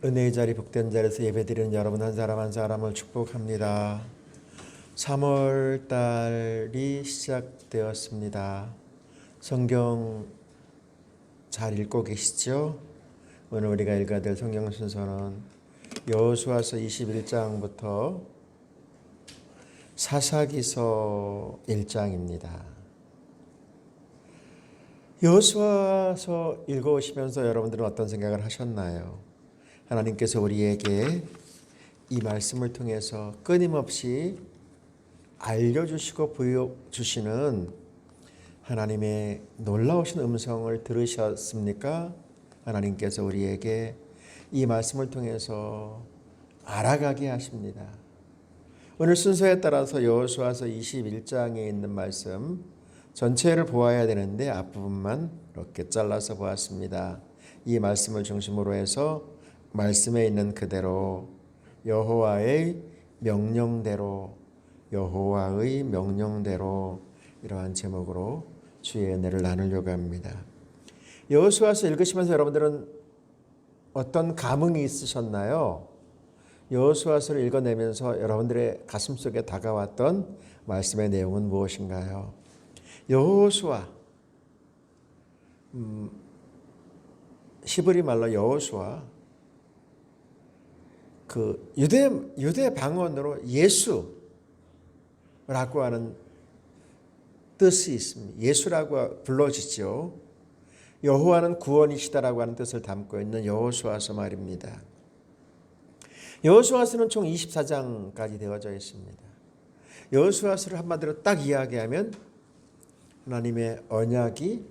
은혜의 자리 복된 자리에서 예배드리는 여러분 한 사람 한 사람을 축복합니다. 3월 달이 시작되었습니다. 성경 잘 읽고 계시죠? 오늘 우리가 읽어야 될 성경 순서는 여호수아서 21장부터 사사기서 1장입니다. 여호수아서 읽어오시면서 여러분들은 어떤 생각을 하셨나요? 하나님께서 우리에게 이 말씀을 통해서 끊임없이 알려주시고 보여주시는 하나님의 놀라우신 음성을 들으셨습니까? 하나님께서 우리에게 이 말씀을 통해서 알아가게 하십니다. 오늘 순서에 따라서 여호수아서 21장에 있는 말씀 전체를 보아야 되는데 앞부분만 이렇게 잘라서 보았습니다. 이 말씀을 중심으로 해서 말씀에 있는 그대로 여호와의 명령대로 이러한 제목으로 주의 은혜를 나누려고 합니다. 여호수아서 읽으시면서 여러분들은 어떤 감흥이 있으셨나요? 여호수아서를 읽어내면서 여러분들의 가슴속에 다가왔던 말씀의 내용은 무엇인가요? 여호수아, 히브리 말로 여호수아, 그 유대 방언으로 예수라고 하는 뜻이 있습니다. 예수라고 불러지죠. 여호와는 구원이시다라고 하는 뜻을 담고 있는 여호수아서 말입니다. 여호수아서는 총 24장까지 되어져 있습니다. 여호수아서를 한마디로 딱 이야기하면 하나님의 언약이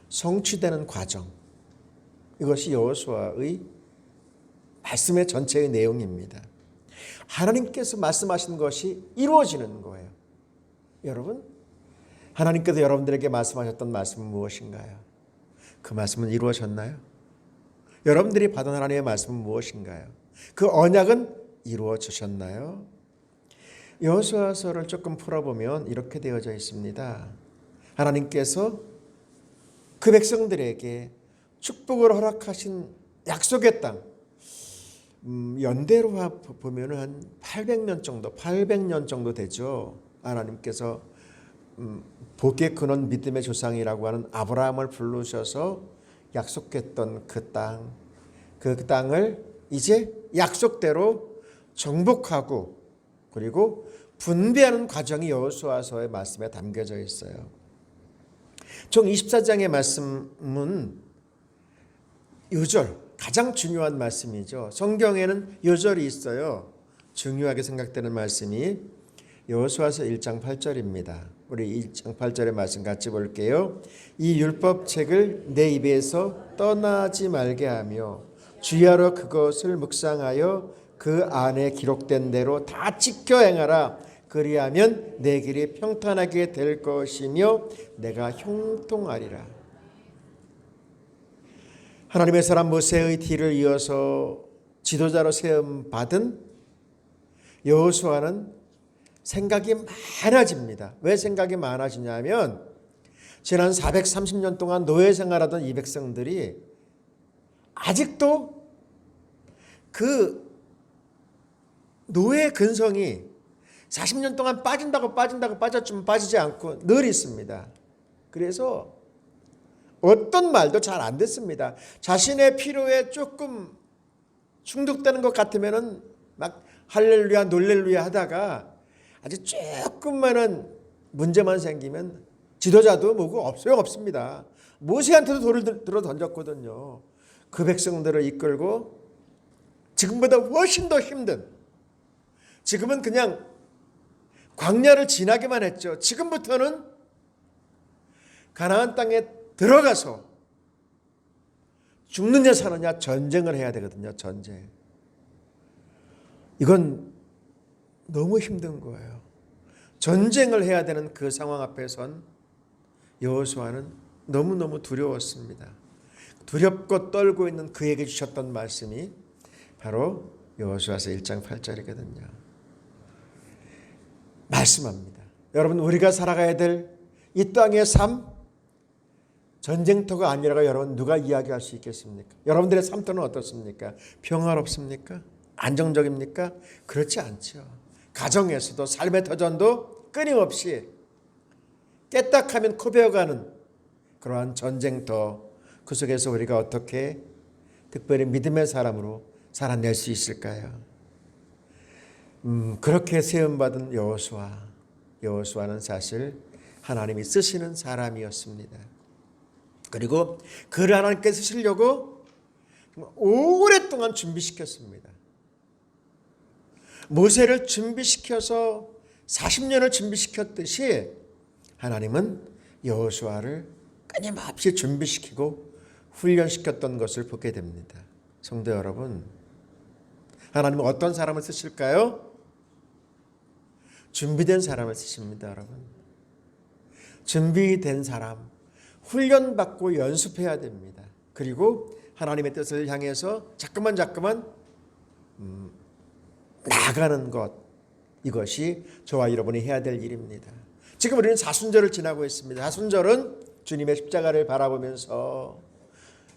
성취되는 과정, 이것이 여호수아의 말씀의 전체의 내용입니다. 하나님께서 말씀하신 것이 이루어지는 거예요. 여러분, 하나님께서 여러분들에게 말씀하셨던 말씀은 무엇인가요? 그 말씀은 이루어졌나요? 여러분들이 받은 하나님의 말씀은 무엇인가요? 그 언약은 이루어지셨나요? 여호수아서를 조금 풀어보면 이렇게 되어져 있습니다. 하나님께서 그 백성들에게 축복을 허락하신 약속의 땅, 연대로 보면 한 800년 정도 되죠. 하나님께서 복의 근원 믿음의 조상이라고 하는 아브라함을 부르셔서 약속했던 그 땅을 이제 약속대로 정복하고 그리고 분배하는 과정이 여호수아서의 말씀에 담겨져 있어요. 총 24장의 말씀은 요절, 가장 중요한 말씀이죠. 성경에는 요절이 있어요. 중요하게 생각되는 말씀이 여호수아서 1장 8절입니다. 우리 1장 8절의 말씀 같이 볼게요. 이 율법책을 내 입에서 떠나지 말게 하며 주야로 그것을 묵상하여 그 안에 기록된 대로 다 지켜 행하라. 그리하면 내 길이 평탄하게 될 것이며 내가 형통하리라. 하나님의 사람 모세의 뒤를 이어서 지도자로 세움 받은 여호수아는 생각이 많아집니다. 왜 생각이 많아지냐면 지난 430년 동안 노예 생활하던 이 백성들이 아직도 그 노예 근성이 40년 동안 빠진다고 빠졌지만 빠지지 않고 늘 있습니다. 그래서 어떤 말도 잘 안 듣습니다. 자신의 필요에 조금 중독되는 것 같으면은 막 할렐루야 놀렐루야 하다가 아주 조금만한 문제만 생기면 지도자도 뭐고 소용없습니다. 모세한테도 돌을 들어 던졌거든요. 그 백성들을 이끌고 지금보다 훨씬 더 힘든, 지금은 그냥 광야를 지나기만 했죠. 지금부터는 가나안 땅에 들어가서 죽느냐 사느냐 전쟁을 해야 되거든요. 전쟁. 이건 너무 힘든 거예요. 전쟁을 해야 되는 그 상황 앞에선 여호수아는 너무너무 두려웠습니다. 두렵고 떨고 있는 그에게 주셨던 말씀이 바로 여호수아서 1장 8절이거든요. 말씀합니다. 여러분, 우리가 살아가야 될 이 땅의 삶, 전쟁터가 아니라고 여러분 누가 이야기할 수 있겠습니까? 여러분들의 삶터는 어떻습니까? 평화롭습니까? 안정적입니까? 그렇지 않죠. 가정에서도 삶의 터전도 끊임없이 깨딱하면 코베어가는 그러한 전쟁터, 그 속에서 우리가 어떻게 특별히 믿음의 사람으로 살아낼 수 있을까요? 그렇게 세움받은 여호수아는 사실 하나님이 쓰시는 사람이었습니다. 그리고 그를 하나님께 쓰시려고 오랫동안 준비시켰습니다. 모세를 준비시켜서 40년을 준비시켰듯이 하나님은 여호수아를 끊임없이 준비시키고 훈련시켰던 것을 보게 됩니다. 성도 여러분, 하나님은 어떤 사람을 쓰실까요? 준비된 사람을 쓰십니다, 여러분. 준비된 사람, 훈련받고 연습해야 됩니다. 그리고 하나님의 뜻을 향해서 자꾸만 나아가는 것, 이것이 저와 여러분이 해야 될 일입니다. 지금 우리는 사순절을 지나고 있습니다. 사순절은 주님의 십자가를 바라보면서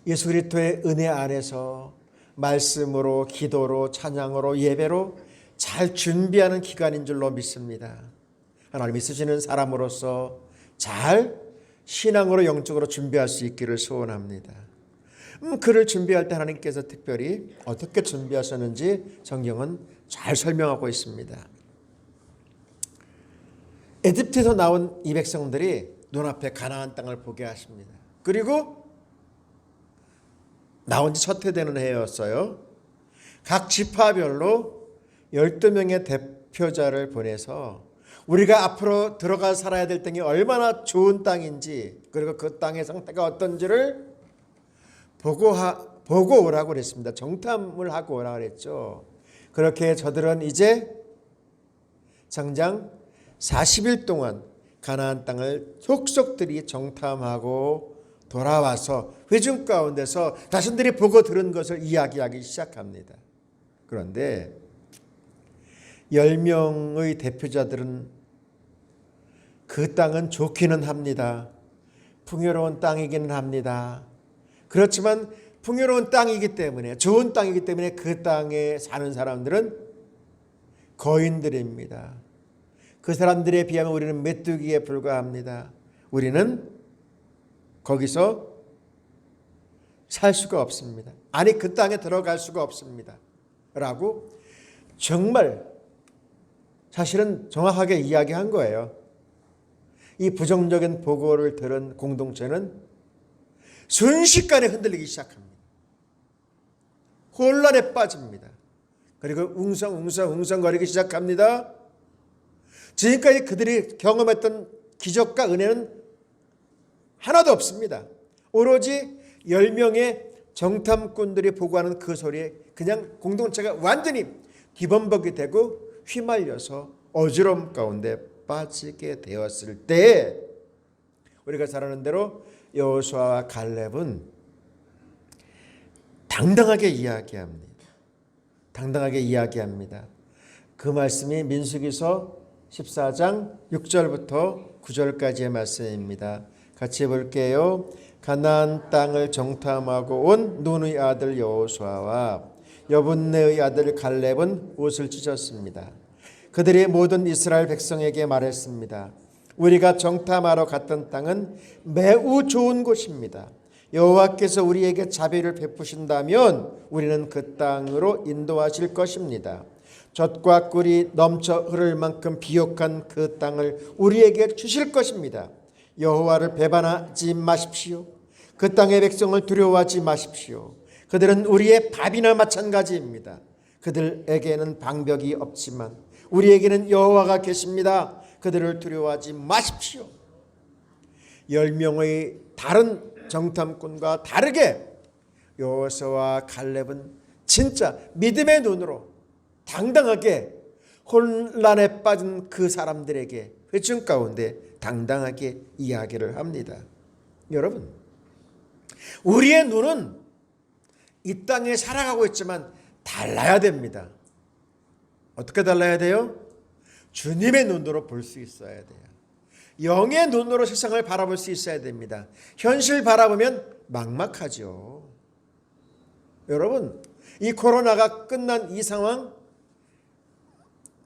예수 그리스도의 은혜 안에서 말씀으로, 기도로, 찬양으로, 예배로 잘 준비하는 기간인 줄로 믿습니다. 하나님이 쓰시는 사람으로서 잘 신앙으로 영적으로 준비할 수 있기를 소원합니다. 그를 준비할 때 하나님께서 특별히 어떻게 준비하셨는지 성경은 잘 설명하고 있습니다. 에집트에서 나온 이 백성들이 눈앞에 가나안 땅을 보게 하십니다. 그리고 나온 지 첫 해 되는 해였어요. 각 지파별로 12명의 대표자를 보내서 우리가 앞으로 들어가 살아야 될 땅이 얼마나 좋은 땅인지, 그리고 그 땅의 상태가 어떤지를 보고 오라고 그랬습니다. 정탐을 하고 오라고 그랬죠. 그렇게 저들은 이제 장장 40일 동안 가나안 땅을 속속들이 정탐하고 돌아와서 회중 가운데서 자신들이 보고 들은 것을 이야기하기 시작합니다. 그런데 10명의 대표자들은 그 땅은 좋기는 합니다. 풍요로운 땅이기는 합니다. 그렇지만 풍요로운 땅이기 때문에, 좋은 땅이기 때문에 그 땅에 사는 사람들은 거인들입니다. 그 사람들에 비하면 우리는 메뚜기에 불과합니다. 우리는 거기서 살 수가 없습니다. 아니, 그 땅에 들어갈 수가 없습니다. 라고 정말 사실은 정확하게 이야기한 거예요. 이 부정적인 보고를 들은 공동체는 순식간에 흔들리기 시작합니다. 혼란에 빠집니다. 그리고 웅성거리기 시작합니다. 지금까지 그들이 경험했던 기적과 은혜는 하나도 없습니다. 오로지 10명의 정탐꾼들이 보고하는 그 소리에 그냥 공동체가 완전히 뒤범벅이 되고 휘말려서 어지러움 가운데 빠지게 되었을 때, 우리가 잘 아는 대로 여호수아와 갈렙은 당당하게 이야기합니다. 그 말씀이 민수기서 14장 6절부터 9절까지의 말씀입니다. 같이 볼게요. 가나안 땅을 정탐하고 온 눈의 아들 여호수아와 여분네의 아들 갈렙은 옷을 찢었습니다. 그들이 모든 이스라엘 백성에게 말했습니다. 우리가 정탐하러 갔던 땅은 매우 좋은 곳입니다. 여호와께서 우리에게 자비를 베푸신다면 우리는 그 땅으로 인도하실 것입니다. 젖과 꿀이 넘쳐 흐를 만큼 비옥한 그 땅을 우리에게 주실 것입니다. 여호와를 배반하지 마십시오. 그 땅의 백성을 두려워하지 마십시오. 그들은 우리의 밥이나 마찬가지입니다. 그들에게는 방벽이 없지만 우리에게는 여호와가 계십니다. 그들을 두려워하지 마십시오. 10명의 다른 정탐꾼과 다르게 여호수아와 갈렙은 진짜 믿음의 눈으로 당당하게 혼란에 빠진 그 사람들에게 회중 가운데 당당하게 이야기를 합니다. 여러분, 우리의 눈은 이 땅에 살아가고 있지만 달라야 됩니다. 어떻게 달라야 돼요? 주님의 눈으로 볼 수 있어야 돼요. 영의 눈으로 세상을 바라볼 수 있어야 됩니다. 현실 바라보면 막막하죠. 여러분, 이 코로나가 끝난 이 상황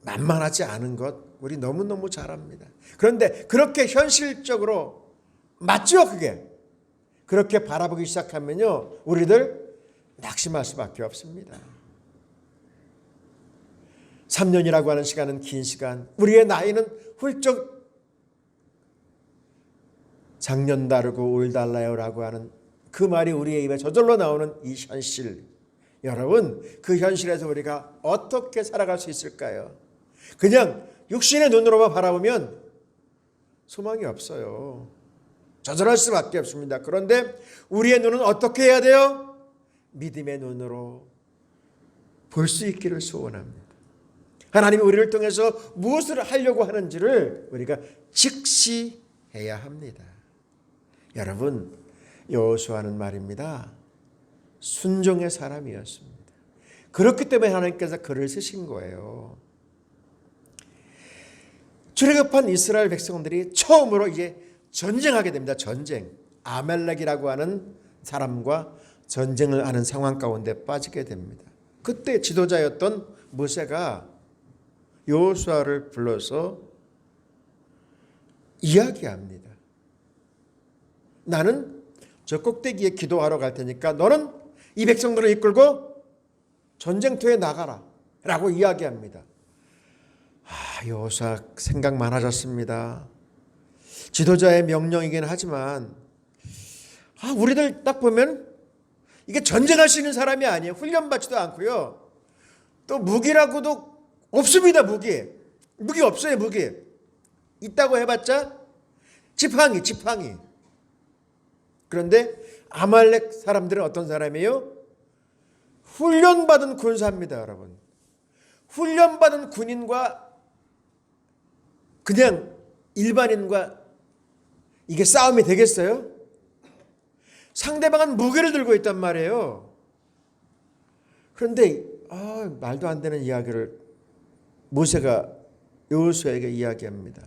만만하지 않은 것 우리 너무너무 잘 압니다. 그런데 그렇게 현실적으로 맞죠, 그게? 그렇게 바라보기 시작하면요, 우리들 낙심할 수밖에 없습니다. 3년이라고 하는 시간은 긴 시간, 우리의 나이는 훌쩍 작년 다르고 올 달라요라고 하는 그 말이 우리의 입에 저절로 나오는 이 현실, 여러분, 그 현실에서 우리가 어떻게 살아갈 수 있을까요? 그냥 육신의 눈으로만 바라보면 소망이 없어요. 좌절할 수밖에 없습니다. 그런데 우리의 눈은 어떻게 해야 돼요? 믿음의 눈으로 볼 수 있기를 소원합니다. 하나님이 우리를 통해서 무엇을 하려고 하는지를 우리가 직시해야 합니다. 여러분, 여호수아는 말입니다, 순종의 사람이었습니다. 그렇기 때문에 하나님께서 그를 쓰신 거예요. 출애굽한 이스라엘 백성들이 처음으로 이제 전쟁하게 됩니다. 전쟁. 아말렉이라고 하는 사람과 전쟁을 하는 상황 가운데 빠지게 됩니다. 그때 지도자였던 모세가 여호수아를 불러서 이야기합니다. 나는 저 꼭대기에 기도하러 갈 테니까 너는 이 백성들을 이끌고 전쟁터에 나가라 라고 이야기합니다. 여호수아 생각 많아졌습니다. 지도자의 명령이긴 하지만 우리들 딱 보면 이게 전쟁할 수 있는 사람이 아니에요. 훈련받지도 않고요. 또 무기라고도 없습니다. 무기 없어요. 무기 있다고 해봤자 지팡이. 그런데 아말렉 사람들은 어떤 사람이에요? 훈련받은 군사입니다. 여러분, 훈련받은 군인과 그냥 일반인과 이게 싸움이 되겠어요? 상대방은 무기를 들고 있단 말이에요. 그런데 말도 안 되는 이야기를 모세가 여호수아에게 이야기합니다.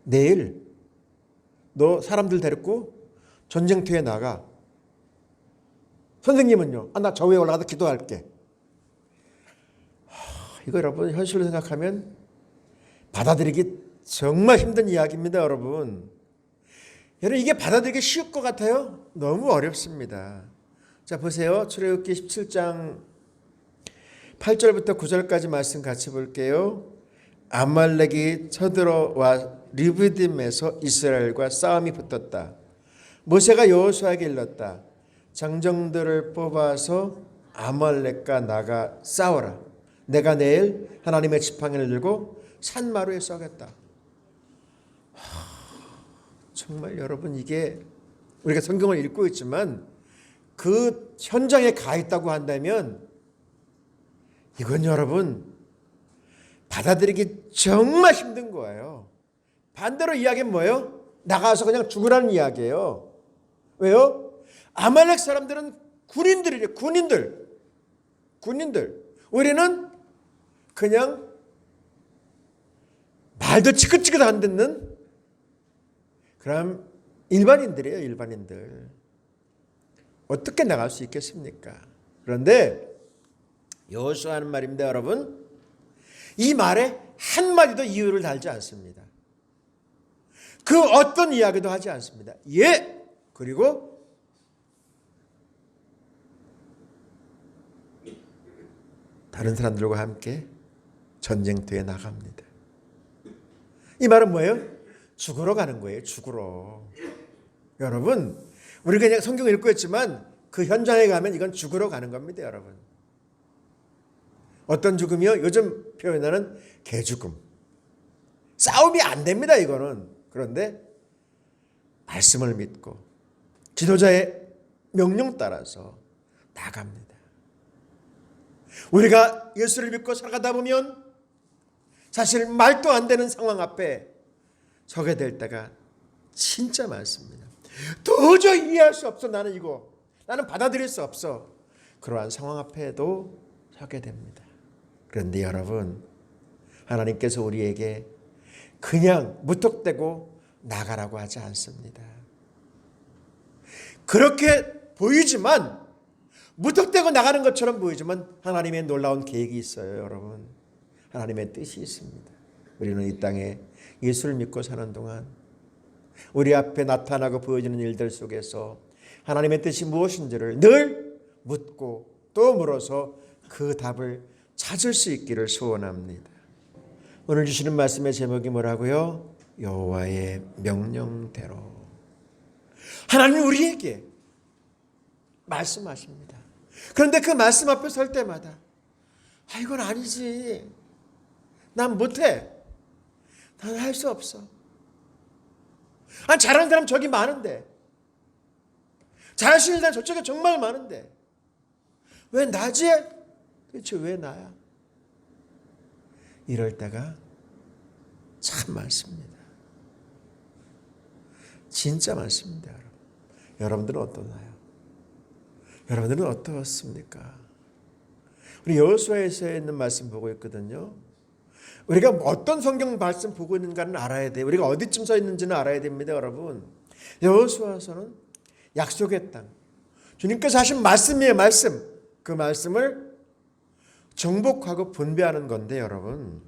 내일 너 사람들 데리고 전쟁터에 나가. 선생님은요? 나 저 위에 올라가서 기도할게. 이거 여러분 현실로 생각하면 받아들이기 정말 힘든 이야기입니다. 여러분 이게 받아들이기 쉬울 것 같아요? 너무 어렵습니다. 자, 보세요. 출애굽기 17장 8절부터 9절까지 말씀 같이 볼게요. 아말렉이 쳐들어와 리브딤에서 이스라엘과 싸움이 붙었다. 모세가 여호수아에게 일렀다. 장정들을 뽑아서 아말렉과 나가 싸워라. 내가 내일 하나님의 지팡이를 들고 산마루에 쏘겠다. 정말 여러분, 이게 우리가 성경을 읽고 있지만 그 현장에 가 있다고 한다면 이건 여러분 받아들이기 정말 힘든 거예요. 반대로 이야기는 뭐예요? 나가서 그냥 죽으라는 이야기예요. 왜요? 아말렉 사람들은 군인들이래. 군인들. 우리는 그냥 말도 치긋치긋 안 듣는 그럼 일반인들이에요. 일반인들. 어떻게 나갈 수 있겠습니까? 그런데 여호수아 하는 말입니다. 여러분, 이 말에 한마디도 이유를 달지 않습니다. 그 어떤 이야기도 하지 않습니다. 그리고 다른 사람들과 함께 전쟁터에 나갑니다. 이 말은 뭐예요? 죽으러 가는 거예요. 죽으러. 여러분, 우리가 그냥 성경 읽고 있지만 그 현장에 가면 이건 죽으러 가는 겁니다. 여러분. 어떤 죽음이요? 요즘 표현하는 개죽음. 싸움이 안 됩니다. 이거는. 그런데 말씀을 믿고 지도자의 명령 따라서 나갑니다. 우리가 예수를 믿고 살아가다 보면 사실 말도 안 되는 상황 앞에 서게 될 때가 진짜 많습니다. 도저히 이해할 수 없어. 나는 받아들일 수 없어. 그러한 상황 앞에도 서게 됩니다. 그런데 여러분, 하나님께서 우리에게 그냥 무턱대고 나가라고 하지 않습니다. 그렇게 보이지만, 무턱대고 나가는 것처럼 보이지만 하나님의 놀라운 계획이 있어요, 여러분. 하나님의 뜻이 있습니다. 우리는 이 땅에 예수를 믿고 사는 동안 우리 앞에 나타나고 보여지는 일들 속에서 하나님의 뜻이 무엇인지를 늘 묻고 또 물어서 그 답을 찾을 수 있기를 소원합니다. 오늘 주시는 말씀의 제목이 뭐라고요? 여호와의 명령대로. 하나님은 우리에게 말씀하십니다. 그런데 그 말씀 앞에 설 때마다 이건 아니지. 난 못해. 난 할 수 없어. 잘하는 사람 저기 많은데, 잘할 수 있는 사람 저쪽에 정말 많은데 왜 나지? 도대체 왜 나야? 이럴 때가 참 많습니다. 진짜 많습니다. 여러분들은 어떠나요? 여러분들은 어떻습니까? 우리 여호수아에서 있는 말씀 보고 있거든요. 우리가 어떤 성경 말씀 보고 있는가는 알아야 돼요. 우리가 어디쯤 서 있는지는 알아야 됩니다, 여러분. 여호수아서는 약속의 땅, 주님께서 하신 말씀이에요, 말씀. 그 말씀을 정복하고 분배하는 건데, 여러분,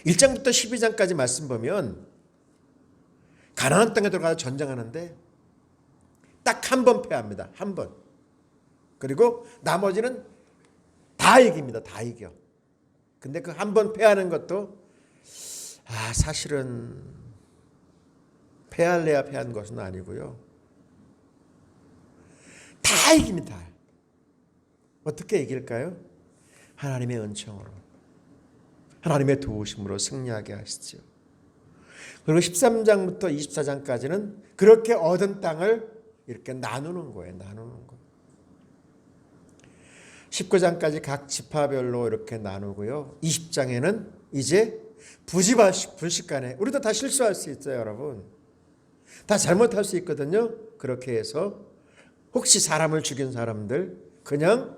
1장부터 12장까지 말씀 보면 가나안 땅에 들어가서 전쟁하는데 딱 한 번 패합니다. 한 번. 그리고 나머지는 다 이깁니다. 다 이겨. 근데 그 한 번 패하는 것도 사실은 패할래야 패한 것은 아니고요. 다 이깁니다. 어떻게 이길까요? 하나님의 은총으로, 하나님의 도우심으로 승리하게 하시죠. 그리고 13장부터 24장까지는 그렇게 얻은 땅을 이렇게 나누는 거예요. 나누는 거. 19장까지 각 지파별로 이렇게 나누고요. 20장에는 이제 부지불식간에 우리도 다 실수할 수 있어요, 여러분. 다 잘못할 수 있거든요. 그렇게 해서 혹시 사람을 죽인 사람들 그냥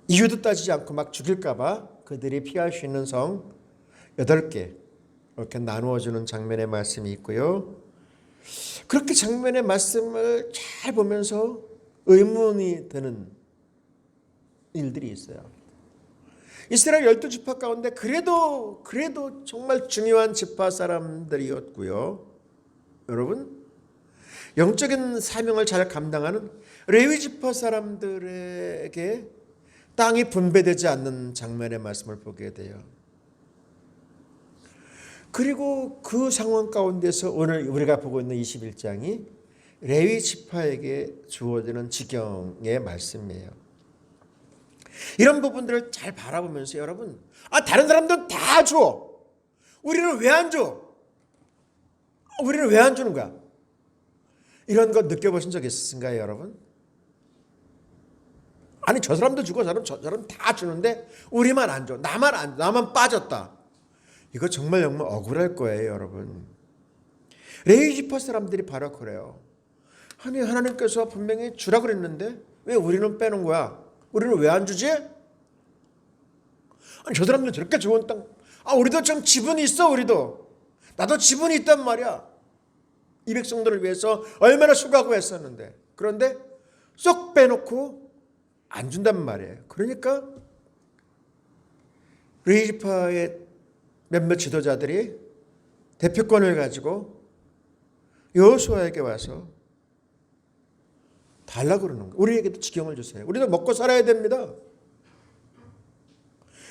이유도 따지지 않고 막 죽일까 봐 그들이 피할 수 있는 성 8개 이렇게 나누어주는 장면의 말씀이 있고요. 그렇게 장면의 말씀을 잘 보면서 의문이 드는 일들이 있어요. 이스라엘 12지파 가운데 그래도 정말 중요한 지파 사람들이었고요. 여러분, 영적인 사명을 잘 감당하는 레위 지파 사람들에게 땅이 분배되지 않는 장면의 말씀을 보게 돼요. 그리고 그 상황 가운데서 오늘 우리가 보고 있는 21장이 레위 지파에게 주어지는 지경의 말씀이에요. 이런 부분들을 잘 바라보면서 여러분, 다른 사람들은 다 줘. 우리는 왜 안 줘? 우리는 왜 안 주는 거야? 이런 거 느껴보신 적 있으신가요, 여러분? 아니, 저 사람도 주고 저 사람 다 주는데 우리만 안 줘. 나만 빠졌다. 이거 정말 억울할 거예요, 여러분. 레위 지파 사람들이 바로 그래요. 아니, 하나님께서 분명히 주라 그랬는데 왜 우리는 빼는 거야? 우리는 왜 안 주지? 아니, 저 사람들 저렇게 좋은 땅, 우리도 좀 지분이 있어. 우리도 나도 지분이 있단 말이야. 이 백성들을 위해서 얼마나 수고하고 했었는데, 그런데 쏙 빼놓고 안 준단 말이에요. 그러니까 레위 지파의 몇몇 지도자들이 대표권을 가지고 여호수아에게 와서 달라고 그러는 거예요. 우리에게도 지경을 주세요. 우리도 먹고 살아야 됩니다.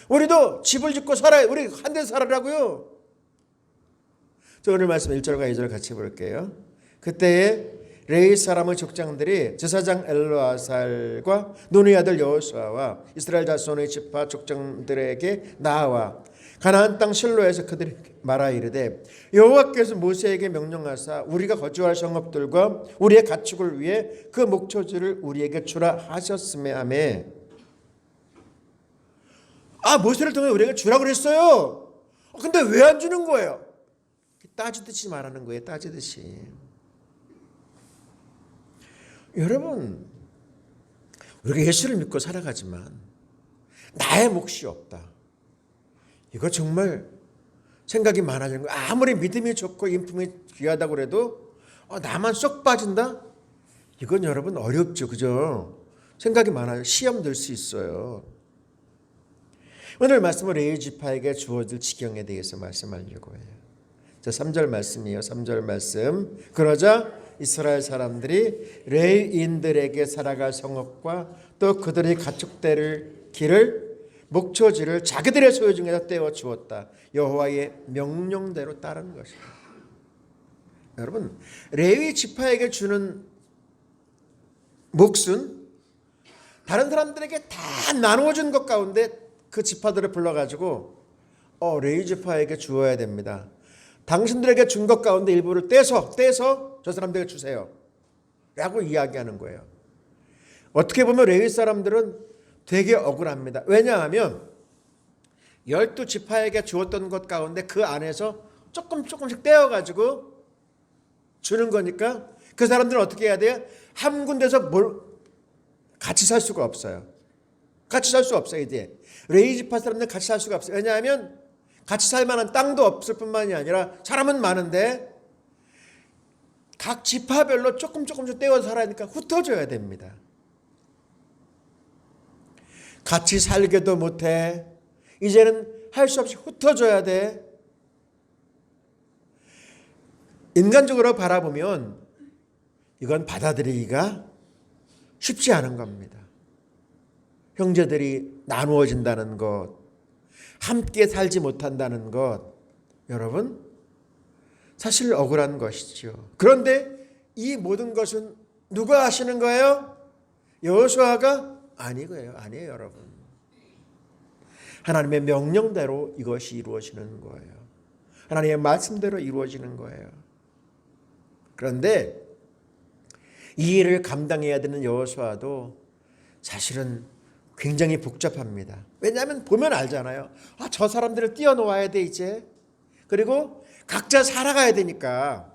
우리도 집을 짓고 살아야, 우리 한 대 살아라고요. 저 오늘 말씀 1절과 2절 같이 볼게요. 그때에 레위 사람의 족장들이 제사장 엘르아살과 눈의 아들 여호수아와 이스라엘 자손의 지파 족장들에게 나와 가나안 땅 실로에서 그들이 말하 이르되 여호와께서 모세에게 명령하사 우리가 거주할 성읍들과 우리의 가축을 위해 그 목초지를 우리에게 주라 하셨으며 하매. 모세를 통해 우리에게 주라 그랬어요. 근데 왜 안 주는 거예요? 따지듯이 말하는 거예요. 따지듯이. 여러분, 우리가 예수를 믿고 살아가지만 나의 몫이 없다. 이거 정말 생각이 많아지는 거예요. 아무리 믿음이 좋고 인품이 귀하다고 그래도 나만 쏙 빠진다? 이건 여러분 어렵죠. 그죠? 생각이 많아요. 시험 들 수 있어요. 오늘 말씀은 레위 지파에게 주어질 지경에 대해서 말씀하려고 해요. 자, 3절 말씀이에요. 3절 말씀. 그러자 이스라엘 사람들이 레위인들에게 살아갈 성읍과 또 그들의 가축대를 길을 목초지를 자기들의 소유 중에서 떼어 주었다. 여호와의 명령대로 따른 것이다. 여러분, 레위 지파에게 주는 몫은 다른 사람들에게 다 나누어준 것 가운데 그 지파들을 불러가지고 레위 지파에게 주어야 됩니다. 당신들에게 준 것 가운데 일부를 떼서 저 사람들에게 주세요 라고 이야기하는 거예요. 어떻게 보면 레위 사람들은 되게 억울합니다. 왜냐하면 12지파에게 주었던 것 가운데 그 안에서 조금씩 떼어가지고 주는 거니까 그 사람들은 어떻게 해야 돼요? 한 군데서 같이 살 수가 없어요. 같이 살 수 없어요. 이제 레위 지파 사람들은 같이 살 수가 없어요. 왜냐하면 같이 살 만한 땅도 없을 뿐만이 아니라 사람은 많은데 각 지파별로 조금씩 떼어 살아야 하니까 흩어져야 됩니다. 같이 살게도 못해. 이제는 할 수 없이 흩어져야 돼. 인간적으로 바라보면 이건 받아들이기가 쉽지 않은 겁니다. 형제들이 나누어진다는 것, 함께 살지 못한다는 것, 여러분 사실 억울한 것이죠. 그런데 이 모든 것은 누가 하시는 거예요? 여호수아가 아니에요, 여러분. 하나님의 명령대로 이것이 이루어지는 거예요. 하나님의 말씀대로 이루어지는 거예요. 그런데 이 일을 감당해야 되는 여호수아도 사실은 굉장히 복잡합니다. 왜냐하면 보면 알잖아요. 저 사람들을 띄워놓아야 돼 이제. 그리고 각자 살아가야 되니까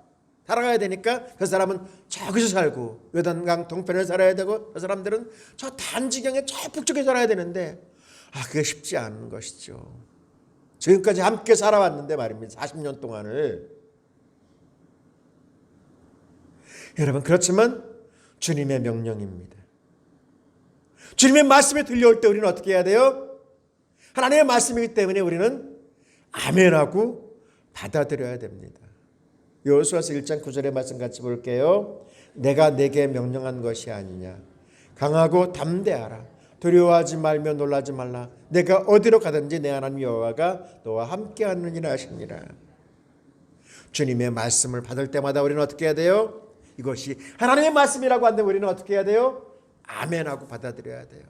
그 사람은 저기서 살고 요단강 동편에 살아야 되고 그 사람들은 저 단지경에 저 북쪽에 살아야 되는데 그게 쉽지 않은 것이죠. 지금까지 함께 살아왔는데 말입니다. 40년 동안을. 여러분 그렇지만 주님의 명령입니다. 주님의 말씀이 들려올 때 우리는 어떻게 해야 돼요? 하나님의 말씀이기 때문에 우리는 아멘하고 받아들여야 됩니다. 여호수아서 1장 9절의 말씀 같이 볼게요. 내가 내게 명령한 것이 아니냐. 강하고 담대하라. 두려워하지 말며 놀라지 말라. 내가 어디로 가든지 내 하나님 여호와가 너와 함께하느니라 하시니라. 주님의 말씀을 받을 때마다 우리는 어떻게 해야 돼요? 이것이 하나님의 말씀이라고 하는데 우리는 어떻게 해야 돼요? 아멘하고 받아들여야 돼요.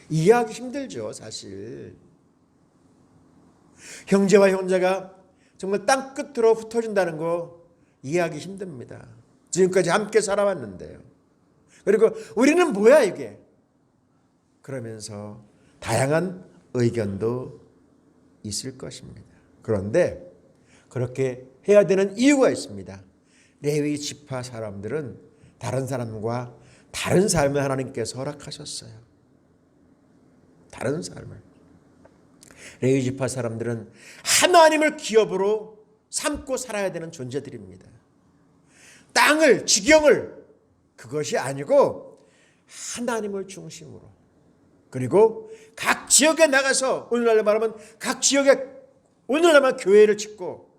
이해하기 힘들죠, 사실. 형제와 형제가 정말 땅끝으로 흩어진다는 거 이해하기 힘듭니다. 지금까지 함께 살아왔는데요. 그리고 우리는 뭐야 이게? 그러면서 다양한 의견도 있을 것입니다. 그런데 그렇게 해야 되는 이유가 있습니다. 레위 지파 사람들은 다른 사람과 다른 삶을 하나님께서 허락하셨어요. 다른 삶을. 레위 지파 사람들은 하나님을 기업으로 삼고 살아야 되는 존재들입니다. 땅을, 지경을 그것이 아니고 하나님을 중심으로, 그리고 각 지역에 나가서 오늘날 말하면 각 지역에 오늘날 말하면 교회를 짓고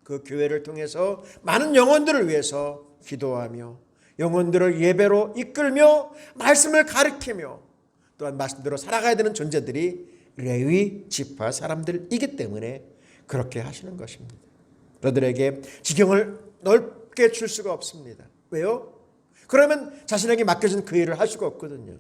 그 교회를 통해서 많은 영혼들을 위해서 기도하며 영혼들을 예배로 이끌며 말씀을 가르치며 또한 말씀대로 살아가야 되는 존재들이 레위 지파 사람들이기 때문에 그렇게 하시는 것입니다. 그들에게 지경을 넓게 줄 수가 없습니다. 왜요? 그러면 자신에게 맡겨진 그 일을 할 수가 없거든요.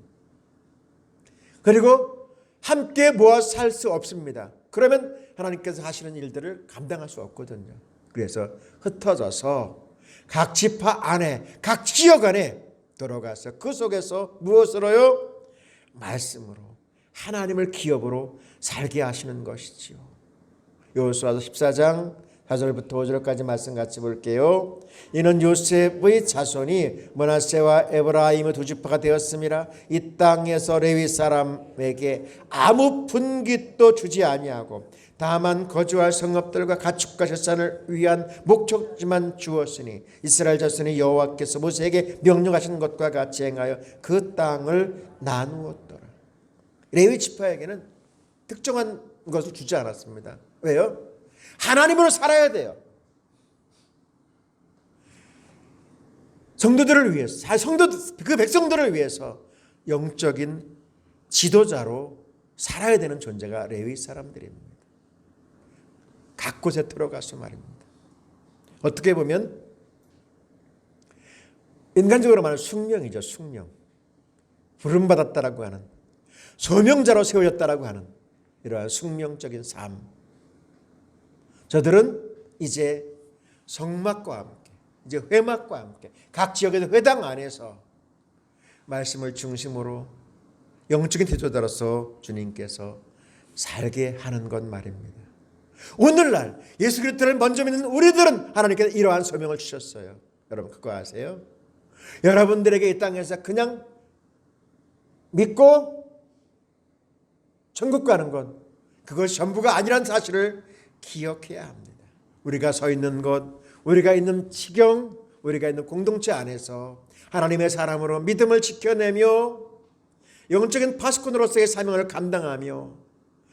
그리고 함께 모아 살 수 없습니다. 그러면 하나님께서 하시는 일들을 감당할 수 없거든요. 그래서 흩어져서 각 지파 안에, 각 지역 안에 들어가서 그 속에서 무엇으로요? 말씀으로, 하나님을 기업으로 살게 하시는 것이지요. 여호수아서 14장 4절부터 5절까지 말씀 같이 볼게요. 이는 요셉의 자손이 므낫세와 에브라임의 두 지파가 되었음이라. 이 땅에서 레위 사람에게 아무 분깃도 주지 아니하고 다만 거주할 성읍들과 가축과 재산을 위한 목적지만 주었으니 이스라엘 자손이 여호와께서 모세에게 명령하신 것과 같이 행하여 그 땅을 나누었더라. 레위 지파에게는 특정한 것을 주지 않았습니다. 왜요? 하나님으로 살아야 돼요. 성도들을 위해서, 그 백성들을 위해서 영적인 지도자로 살아야 되는 존재가 레위 사람들입니다. 각 곳에 들어가서 말입니다. 어떻게 보면 인간적으로 말하면 숙명이죠. 숙명. 부름받았다라고 하는, 소명자로 세워졌다라고 하는 이러한 숙명적인 삶. 저들은 이제 성막과 함께, 이제 회막과 함께 각 지역의 회당 안에서 말씀을 중심으로 영적인 지도자로서 주님께서 살게 하는 것 말입니다. 오늘날 예수 그리스도를 먼저 믿는 우리들은 하나님께서 이러한 소명을 주셨어요. 여러분 그거 아세요? 여러분들에게 이 땅에서 그냥 믿고 천국 가는 것, 그것이 전부가 아니라는 사실을 기억해야 합니다. 우리가 서 있는 곳, 우리가 있는 지경, 우리가 있는 공동체 안에서 하나님의 사람으로 믿음을 지켜내며 영적인 파수꾼으로서의 사명을 감당하며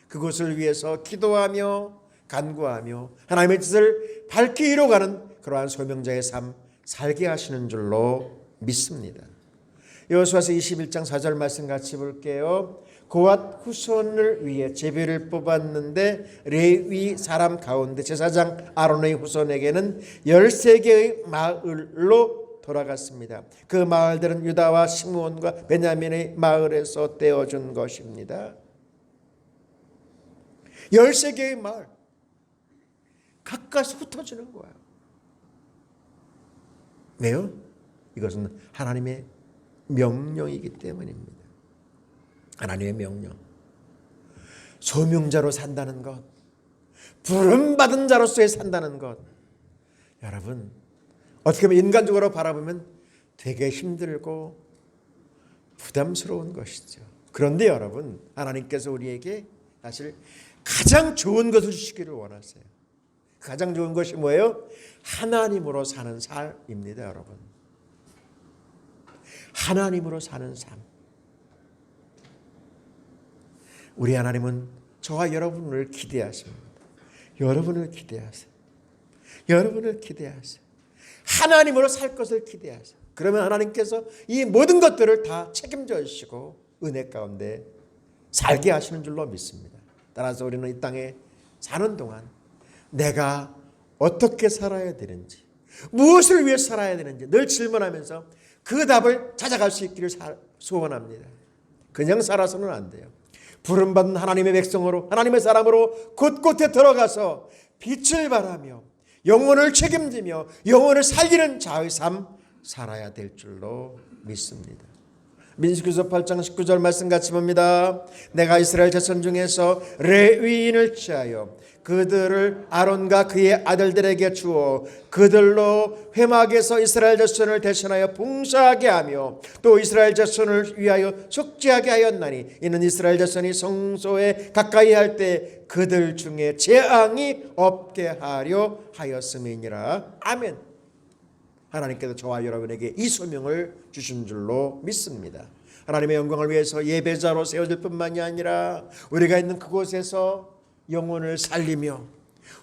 그것을 위해서 기도하며 간구하며 하나님의 뜻을 밝히 이루어가는 그러한 소명자의 삶 살게 하시는 줄로 믿습니다. 여호수아서 21장 4절 말씀 같이 볼게요. 고앗 후손을 위해 제비를 뽑았는데 레위 사람 가운데 제사장 아론의 후손에게는 13개의 마을로 돌아갔습니다. 그 마을들은 유다와 시므온과 베냐민의 마을에서 떼어준 것입니다. 13개의 마을 가까이서 흩어지는 거예요. 왜요? 이것은 하나님의 명령이기 때문입니다. 하나님의 명령. 소명자로 산다는 것, 부름받은 자로서의 산다는 것, 여러분 어떻게 보면 인간적으로 바라보면 되게 힘들고 부담스러운 것이죠. 그런데 여러분 하나님께서 우리에게 사실 가장 좋은 것을 주시기를 원하세요. 가장 좋은 것이 뭐예요? 하나님으로 사는 삶입니다. 여러분 하나님으로 사는 삶. 우리 하나님은 저와 여러분을 기대하십니다. 여러분을 기대하세요. 여러분을 기대하세요. 하나님으로 살 것을 기대하세요. 그러면 하나님께서 이 모든 것들을 다 책임져 주시고 은혜 가운데 살게 하시는 줄로 믿습니다. 따라서 우리는 이 땅에 사는 동안 내가 어떻게 살아야 되는지, 무엇을 위해 살아야 되는지 늘 질문하면서 그 답을 찾아갈 수 있기를 소원합니다. 그냥 살아서는 안 돼요. 부름받은 하나님의 백성으로, 하나님의 사람으로 곳곳에 들어가서 빛을 발하며 영혼을 책임지며 영혼을 살리는 자의 삶 살아야 될 줄로 믿습니다. 민수기서 8장 19절 말씀 같이 봅니다. 내가 이스라엘 자손 중에서 레위인을 취하여 그들을 아론과 그의 아들들에게 주어 그들로 회막에서 이스라엘 자손을 대신하여 봉사하게 하며 또 이스라엘 자손을 위하여 속죄하게 하였나니 이는 이스라엘 자손이 성소에 가까이 할 때 그들 중에 재앙이 없게 하려 하였음이니라. 아멘. 하나님께서 저와 여러분에게 이 소명을 주신 줄로 믿습니다. 하나님의 영광을 위해서 예배자로 세워질 뿐만이 아니라 우리가 있는 그곳에서 영혼을 살리며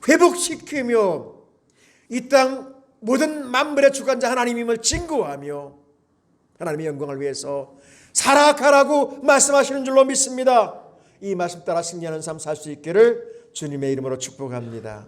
회복시키며 이 땅 모든 만물의 주관자 하나님임을 증거하며 하나님의 영광을 위해서 살아가라고 말씀하시는 줄로 믿습니다. 이 말씀 따라 승리하는 삶 살 수 있기를 주님의 이름으로 축복합니다.